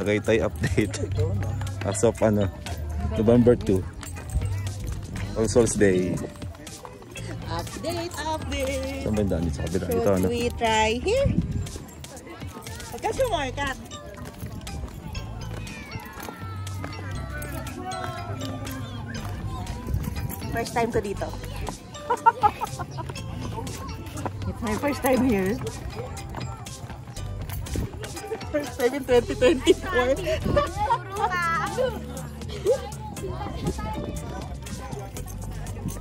Tagaytay update. As of November 2. All Souls Day. Update. Saan ba yung daan dito sa kabila? Ito Should we try here? Magka-sumorkat. First time ko dito. It's my first time here. First time in 2024.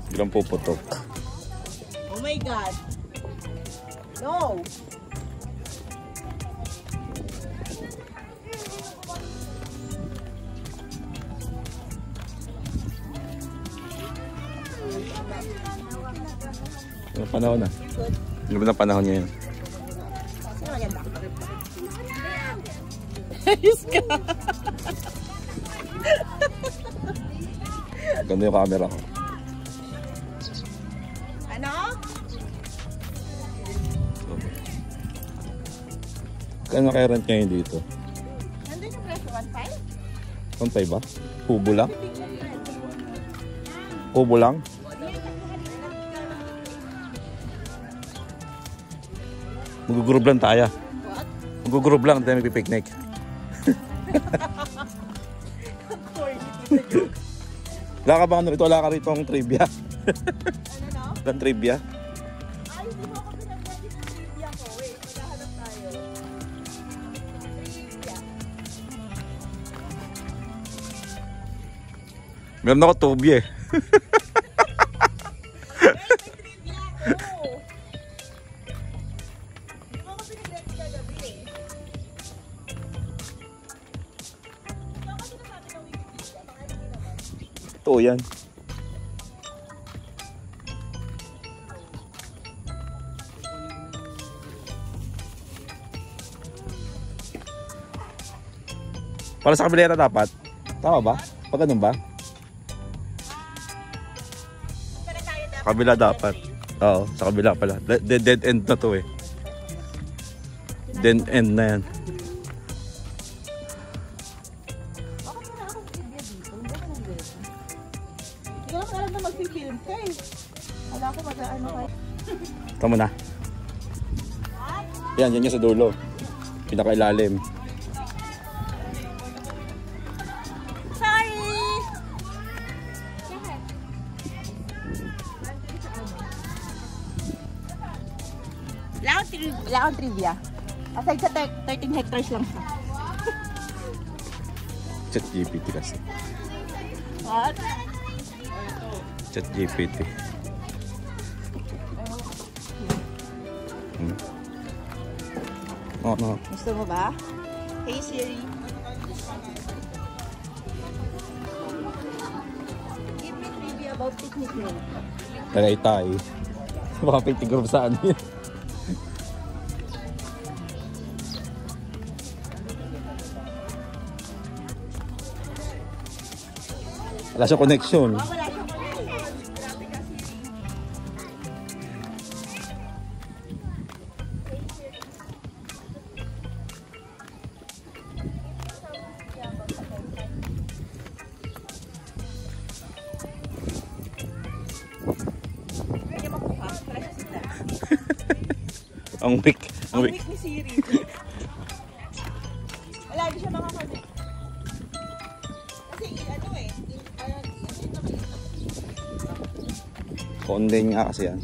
Bilang puputok. Oh my God. No. Anong panahon na? Ano ba na panahon ngayon? Sino maganda? Ayos ka. Ganda yung camera ko. Ano? Kano kaya rent ngayon dito? Nandun yung presyo, 1.5? 1.5 ba? Kubo lang? Kubo lang? Mag-group lang tayo. What? Mag-group lang tayo magpipiknik. Wala ka ba ito? Wala ka rito ang trivia. Ano? Walang trivia? Ay, hindi mo ako pinag-edit ng trivia ko. Wait, maghahanap tayo. Trivia. Meron ako tubia eh. Ito yan. Para sa kabilera dapat? Tama ba? Pag ganun ba? Kabila dapat. Oo, sa kabila pala. Dead end na to eh. Dead end na yan. Hindi ko lang alam na mag-film ka eh. Wala ko mag-ano kayo. Tama na. Yan, yan yung sa dulo. Pinakailalim. Sorry! Wala akong trivia. Aside sa 13 hectares lang siya. Chat GPT kasi. What? Chat GPT. Oh, no. Gusto mo ba? Hey Siri. Give me trivia about picnic room. Tagaytay. Baka picnic group saan yun. Wala siya connection. Wala siyang connection. Grabe kasi. Pwede makuha. Wala siya sila. Ang weak. Ang weak ni Siri. Wala, di siya makakonect. Kasi ano eh. Kondeng nga kasi yan.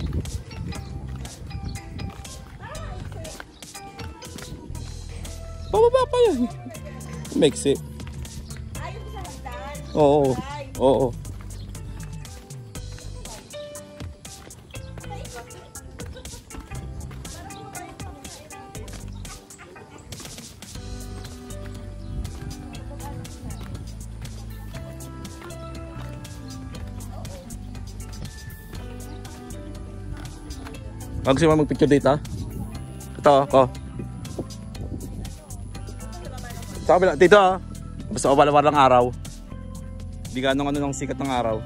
Bababa pa yan. Makes it. Ayaw sa hagdan. Oo. Oo. Gusto mo magpicture dito? Ito ako. Sa kabila, dito ah. Basta kabalawar ng araw. Hindi ka ano ng sikat ng araw.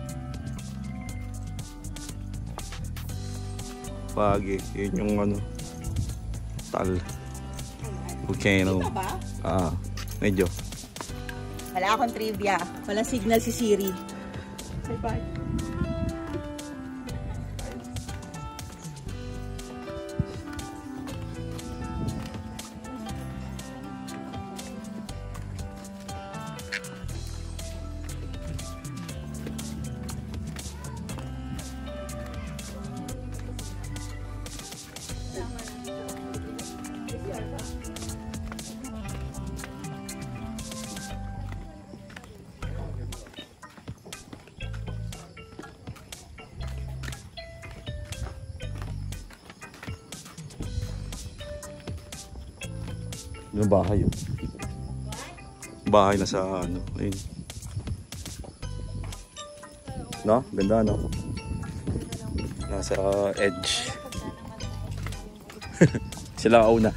Pagi, yun yung ano. Tal. Volcano. Dito ba? Ah, medyo. Wala akong trivia. Wala signal si Siri. Bye-bye. Yung bahay yun. Bahay na sa ano. Ayun. No? Ganda no? Nasa edge. Sila ang una.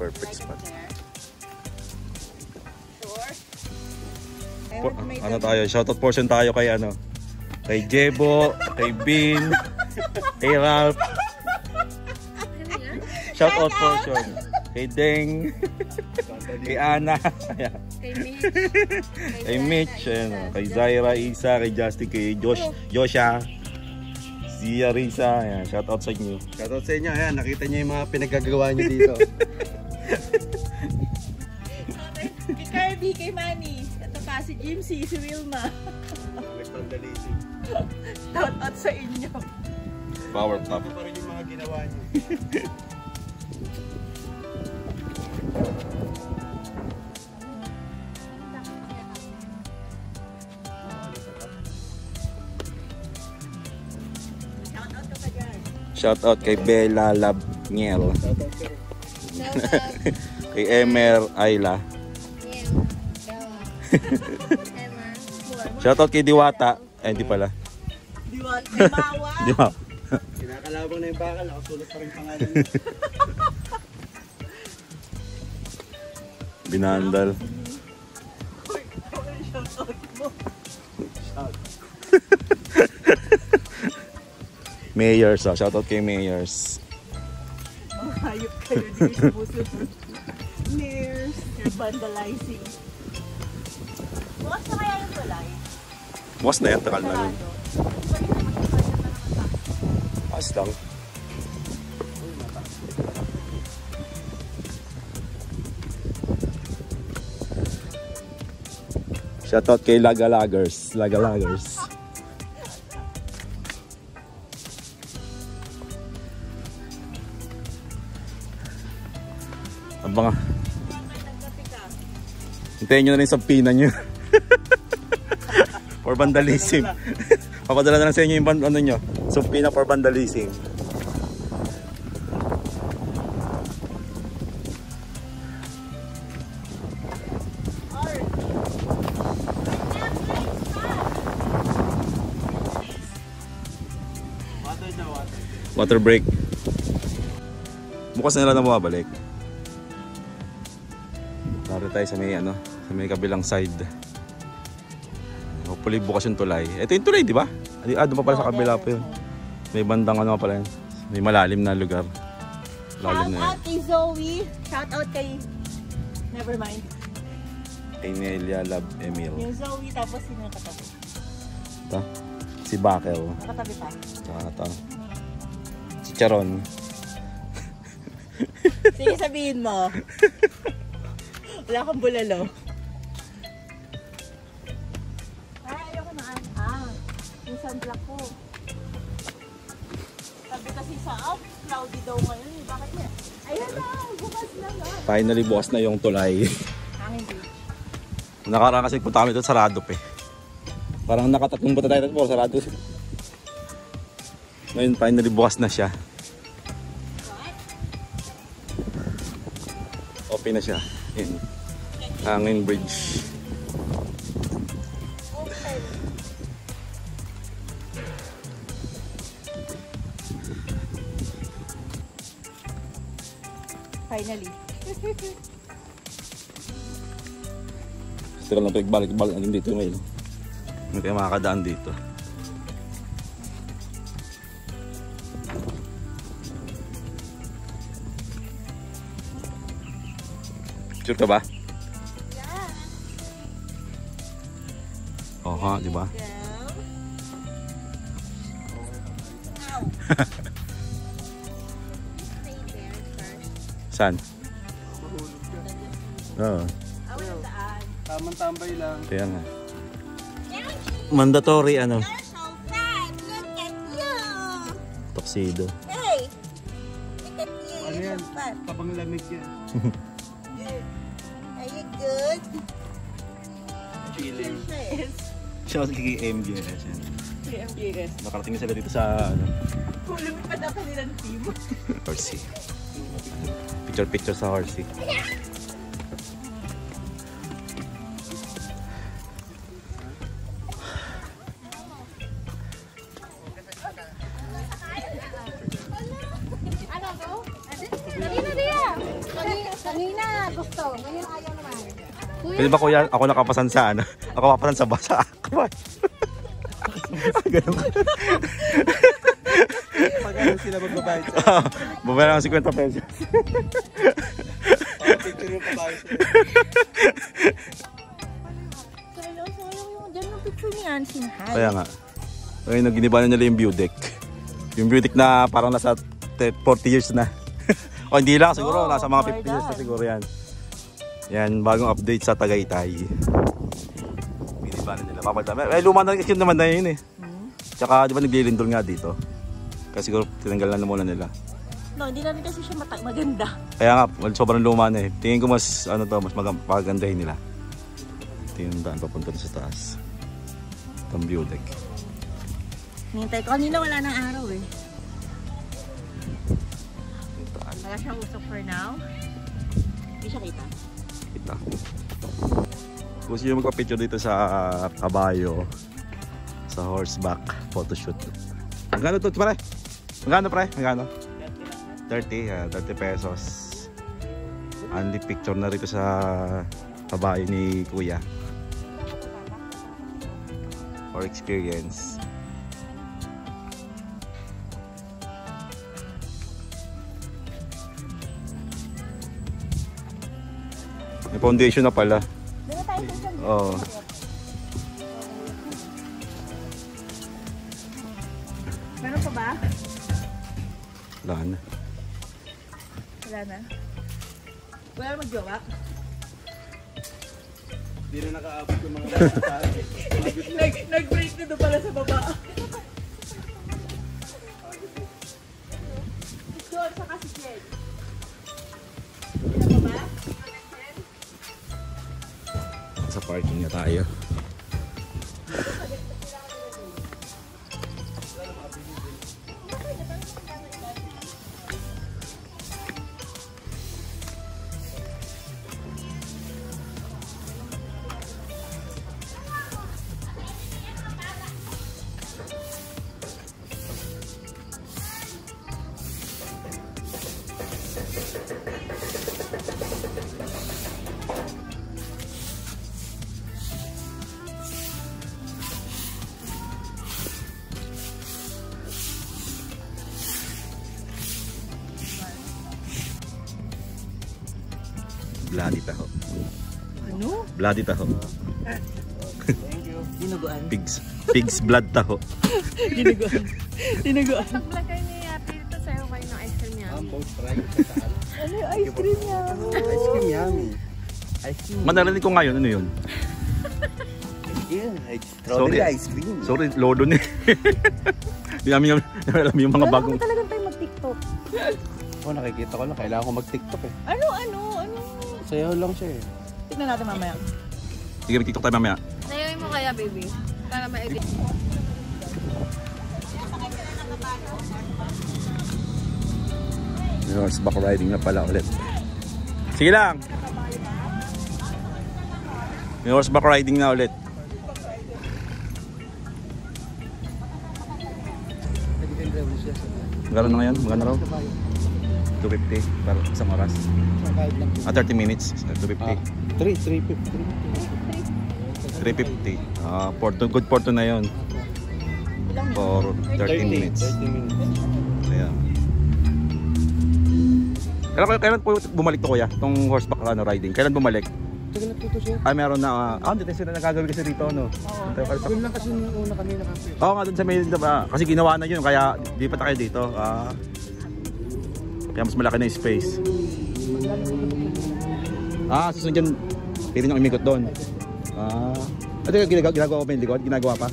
Perfect spot. Ano tayo? Shoutout portion tayo kay ano? Kay Jebo, kay Bin, kay Ralph. Shoutout portion. Kay Deng, kay Ana, kay Mitch, kay Zaira, Isa, kay Justin, kay Joshua, si Arisa. Ayan, shoutout sa inyo. Shoutout sa inyo. Ayan, nakita niyo yung mga pinagagawa niyo dito. Kay Kirby, kay Manny. Ito pa si Jimsy, si Wilma. Shout out sa inyo. Power top. Ito pa rin yung mga ginawa niyo. Shout out kay Bella Labniel. Kay Emer Ayla. Shout out kay Diwata. Ay, hindi pala. Diwata. Diwata. Kinakalabang na yung bakal. Nakasulat pa rin pangalan niyo. Binandal. Mayors. Shout out kay Mayors. Hayop kayo dito sa puso. Mayors. You're vandalizing. Bukas na kaya yung tulay? Bukas na yan. Takal na yun. Bukas lang. Shout out kay Lagalagers. Lagalagers. Abang. Hintayin nyo na rin sa pina nyo. For vandalism. Papadala na lang sa inyo yung ano nyo. So pina for vandalism. Water break. Bukas na nila na bumabalik. Tara tayo sa may ano, sa may kabilang side. Hopefully bukas yung tulay. Ito yung tulay, di ba? Doon pa pala sa kabila pa yun. May bandang ano pala yun. May malalim na lugar. Shout out kay Zoe. Shout out kay... Never mind. Kay Nelia Love Emil. Yung Zoe tapos sino nakatabi? Ito. Si Bakel. Nakatabi pa. Saka ito. Si Charon. Sige, sabihin mo. Wala kang bulalo. Ay, ayoko na. Yung sunblock ko. Sabi kasi sa cloudy daw ngayon. Bakit na? Ayun na, bukas na nga. Finally bukas na yung tulay. Hangin beach. Nakaraan kasi punta kami ito sarado pa eh. Parang nakatatlong punta tayo ito, sarado. Ngayon finally bukas na siya. Open na siya. Yun. Hangin bridge. Finally. Sira lang ito, balik-balik natin dito ngayon. Hindi kayo makakadaan dito. Sure ka ba? Yeah. Oo ha, di ba? Go. Ow. Stay there first. Saan? Oo. Walang daan. Tamang tambay lang. Kaya nga. Mandatory ano? You're so fat. Look at you. Tuxedo. Hey. Look at you. Ano You're yan? so fat. Kapang lamig yan. Are you good? Feeling. Yes. Siya kasi kay MGS yan. MBS. Nakarating sila dito sa ano, Kulumit pa dapat nilang team. Horsey. Picture sa Horsey. Ano to? Kanina diya. Kanina gusto. Ngayon ayaw naman. Pwede ba kuya, ako nakapasan sa ano? Ako papasan sa basa. Ganun ka. Pag ano sila magbabayad sa Babayaran ng 50 pesos. picture yung kabayo sila. Sayang yung dyan yung picture niyan. Sinhay. Kaya nga. Ngayon, giniba na nila yung view deck. Yung view deck na parang nasa 40 years na. O hindi lang siguro, nasa mga 50 years na siguro yan. Yan, bagong update sa Tagaytay. Giniba na nila. Papalta. May luma na kasi naman na yun eh. Tsaka di ba naglilindol nga dito. Kasi siguro tinanggal na muna nila. No, hindi na rin kasi siya maganda. Kaya nga, sobrang luma na eh. Tingin ko mas, ano to, mas magagandahin nila. Tingin yung daan papunta sa taas. Itong view deck. Hintay ko. Kanina wala nang araw eh. Yung taas. Wala siyang usok for now. Hindi siya kita. Kita. Kung sino magpa-picture dito sa kabayo, sa horseback photoshoot. Magkano to, pre? Magkano, pre? Magkano? 30 pesos. Only picture na rito sa kabayo ni Kuya. For experience. May foundation na pala. Dito tayo sa siya. Oo. Meron pa ba? Wala na. Wala na. Wala na mag-jowa? Hindi na nakaabot yung mga bata. Nag-break na doon pala sa baba. Doon sa kasi Jen. Dito pa ba? Sa parking na tayo. Bloody taho. Ano? Bloody taho. Dinuguan. Pig's blood taho. Dinuguan. Dinuguan. Pag-vlog kayo ni Ate dito, sayo kayo ng ice cream niya. Both try sa saan. Ano yung ice cream niya? Ice cream yummy. Ice cream. Manarinig ko ngayon, ano yun? Yeah, strawberry Sorry. ice cream. Sorry, lodo ni. Di namin alam yung mga bagong... Wala talagang tayo mag-tiktok. Oh, nakikita ko lang. Kailangan ko mag-tiktok eh. Ano? Sayaw lang siya eh. Tignan natin mamaya. Sige, mag-tiktok tayo mamaya. Sayoin mo kaya, baby. Para ma-edit. May horseback riding na pala ulit. Sige lang! May horseback riding na ulit. Magkano na ngayon? Magkano raw? 250 para isang oras. Kahit lang. 30 minutes, 250. 350. 350. Good for 2 na yun. For 30 minutes. 30 minutes. Ayan. Kailan po bumalik to kuya? Itong horseback riding. Kailan bumalik? Sige na po siya. Ay meron na. Dito sila nagagawin kasi dito no. Doon lang kasi yung una kami nakapit. Oo nga doon sa may diba? Kasi ginawa na yun kaya di pa tayo dito. Kaya mas malaki na yung space. Susunod dyan. Pwede nyo imigot doon. Ito yung ginagawa pa yung likod? Ginagawa pa?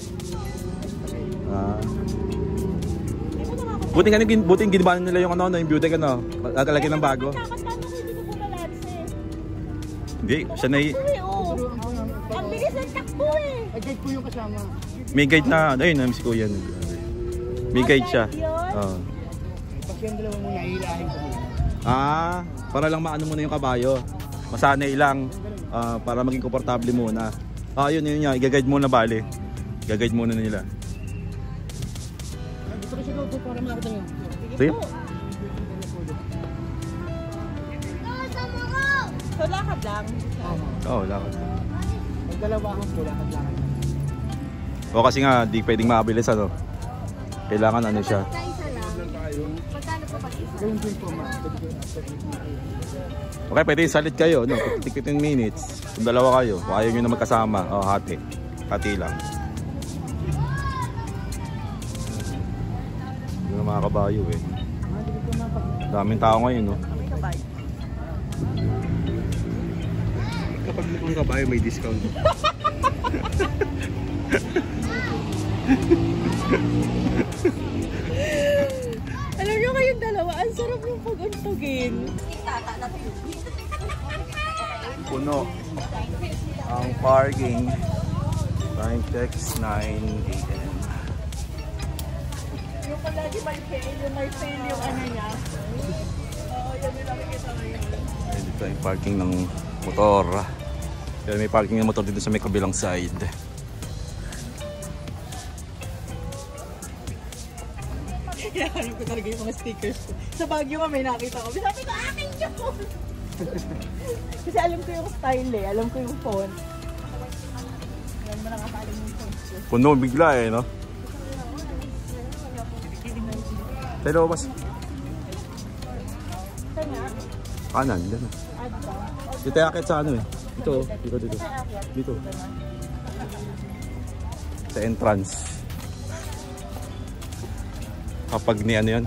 Buting ginawa nila yung yung beauty ano. Lalagyan ng bago. Hindi, siya na Ang bilis ng takbo eh. Guide ko yung kasama. may guide na, ayun si Kuya. May guide siya. Pag yung dalawa muna, hilahin ko muna. Para lang maano muna yung kabayo. Masanay lang para maging komportable muna. Yun niya, i-guide muna bali. I-guide muna nila. Gusto ko siya doon para makita nyo. Sige. So lakad lang. Lakad. Pag dalawahan ko, lakad-lakad. Kasi nga, di pwedeng mabilis ano. Kailangan ano siya. Sa isa lang. Magkano po pag-isa? Gawin din po, ma. Okay, pwede salit kayo, no? 15 minutes. Kung dalawa kayo, kung ayaw nyo na magkasama, hati. Hati lang. Yun ang mga kabayo eh. Daming tao ngayon, no? Kapag mukhang kabayo, may discount. Alam nyo kayong dalawa, ang sarap yung pag-untugin. Puno ang parking. Time checks 9 AM. Yung palagi may fail yung ano niya. Yan yung nakikita ngayon. Dito yung parking ng motor. Pero may parking ng motor dito sa may kabilang side. Hinahanap ko talaga yung mga stickers ko. Sa Baguio nga may nakita ko. Sabi ko, akin yun! Kasi alam ko yung style eh. Alam ko yung font. Alam mo nakakalim yung font ko. Puno bigla eh, no? Pero mas kanan, dyan na. Dito yakit sa ano eh. Dito. Dito. Sa entrance. Kapag ni ano yun?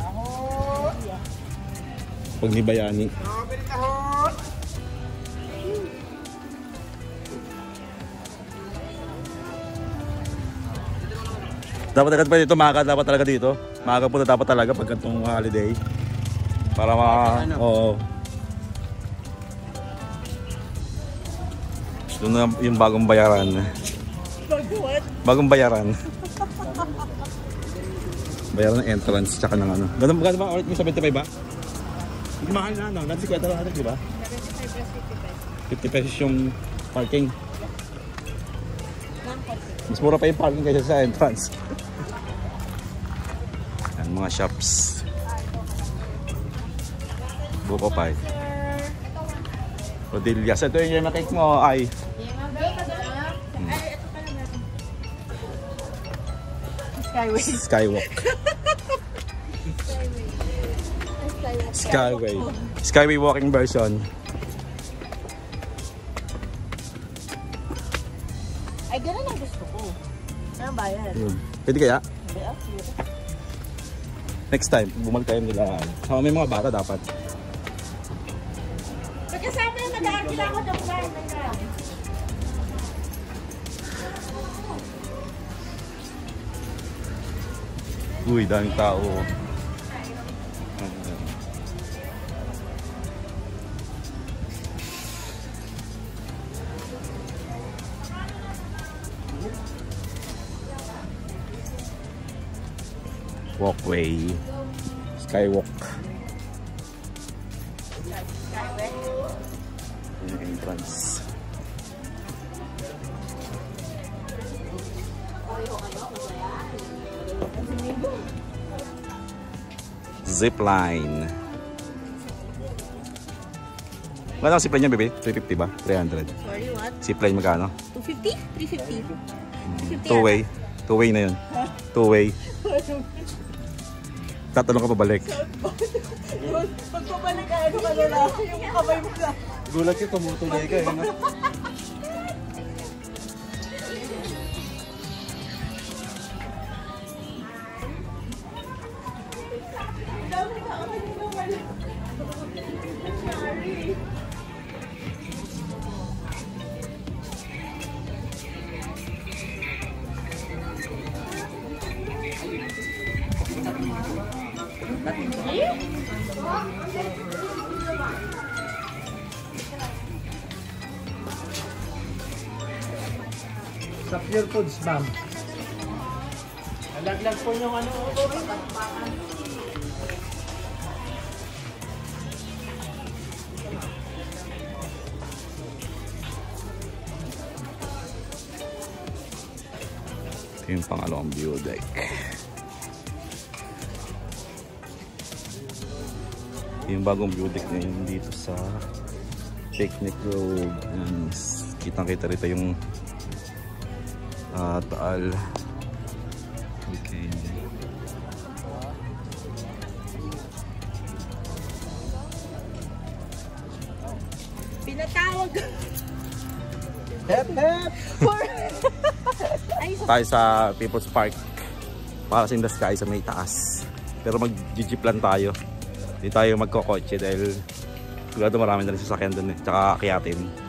Pag ni Bayani. Dapat agad pa dito, maaga dapat talaga dito. Maaga po dapat talaga pag itong holiday. Para oo. Ito na yung bagong bayaran. What? Bagong bayaran. Bayaran ng entrance tsaka ng ano. Gano'n ba ulit yung 75 ba? Hindi mahal na ano. Dati 50 lang natin, di ba? 50 pesos yung parking. Mas mura pa yung parking kaysa sa entrance. Yan mga shops. Buko pie. Rodillas. Ito yung yema cake mo, ay. Skyway. Skyway walking version. Ay, ganun ang gusto ko. Ano ba yan? Pwede kaya? Next time, bumalik tayo nila. Sama may mga bata dapat. Pagkasama yung nag-aakila ko ng bahay na yan. Uy, daming tao. Walkway. Skywalk. Yung entrance. Zipline. Magkano ang zipline niya, bebe? 350 ba? 300. Sorry, what? Zipline magkano? 250? 350? 350 Two-way. Two-way na yun. Two-way. Tatanong ka pabalik. Yun, pagpabalik ka, ano ka na lang, yung kamay mo lang. Gulat ka, tumutuloy ka. Ano? Dami ka ako nito wala. Sorry. Sa Pure Foods, ma'am. Nalaglag po yung ano. Ito yung pangalawang view deck. Yung bagong view deck ngayon dito sa Picnic Road. Kitang-kita rito yung Taal. Okay. Pinatawag. Hep, hep! Ay, Tayo sa People's Park. Para in the sky sa may taas. Pero mag-jeep lang tayo. Hindi tayo magkokotse dahil sigurado marami na rin sasakyan dun eh. Tsaka akiyatin.